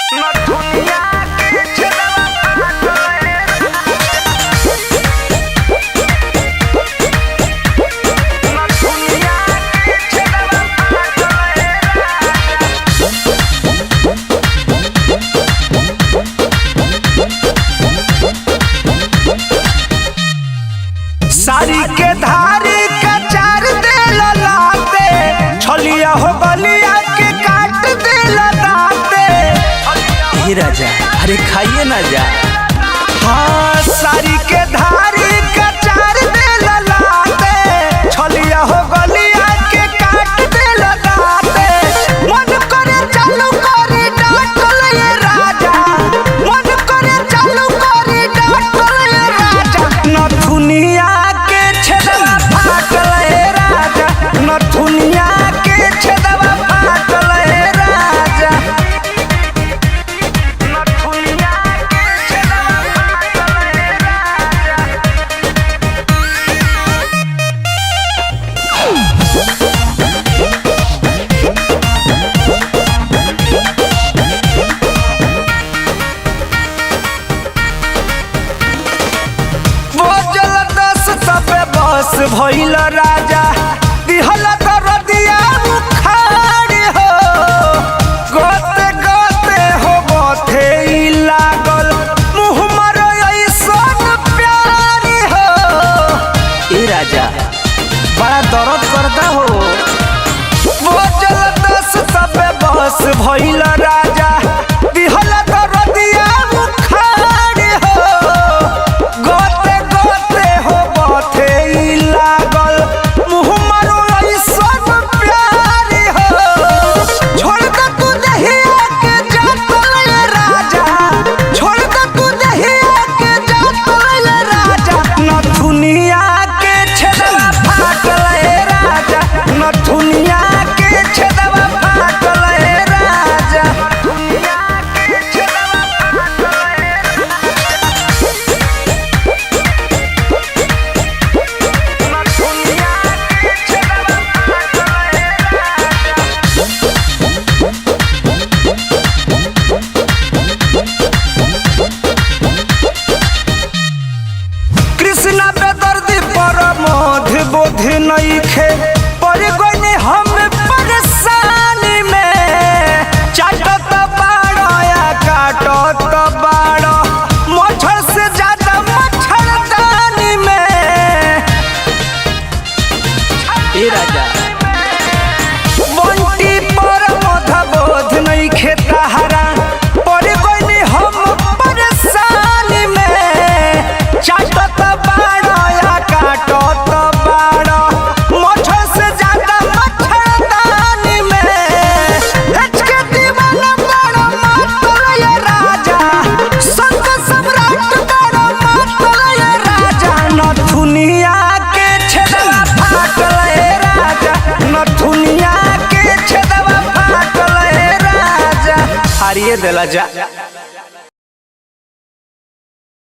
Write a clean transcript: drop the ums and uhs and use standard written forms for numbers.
साड़ी के धारी का चार दे लाते छलिया हो गलिया के काट दे लाते। हे राजा अरे खाइए ना जा। हाँ साड़ी के धारी का चार दे लाते छलिया हो गलिया के काट दे लाते। मन करे चालू करे डांटल ये राजा, मन करे चालू करे डांटल ये राजा। नथुनिया नथुनिया के छेदवा फाटल हे राजा, नथुनिया के छेदवा फाटल हे राजा। वो जलदस तबे बस भइल राजा, दिहला दरदिया उखाड़ी हो। गोते गोते हो गोथे ई लागल मुँह मर ऐसन प्यारी हो। ए राजा बड़ा दर्द करता हो। वो जलदस तबे बस भइल राजा, दिहला दरदिया उखाड़ी हो। गोते गोते हो गोथे ई लागल मुँह मर ऐसन प्यारी हो। छोड़ दे तू दहिया के जातल ये राजा, छोड़ दे तू दहिया के जातल ये राजा। नथुनिया के छेदवा फाटल हे राजा, नथुनिया के छेदवा फाटल हे राजा, नथुनिया के छेदवा फाटल हे राजा, नथुनिया के छेदवा फाटल हे राजा। कृष्णा पे दर्दी पर मोध बोध नइखे पर गइनी हम परेशानी में। चाटत बाड़ो या काटत बाड़ो मच्छर से ज्यादा मच्छरदानी में। ए राजा बंटी पर मोध बोध नइखे तहरा पर गइनी हम परेशानी में। चाटत बाड़ो या काटत बाड़ो मच्छर से ज्यादा मच्छरदानी में। हचके दीवाना बाड़ो मातल ये राजा, संत सम्राट बाड़ो मातल ये राजा। नथुनिया के छेदवा फाटल हे राजा, नथुनिया के छेदवा फाटल हे राजा। हारिए देला जा।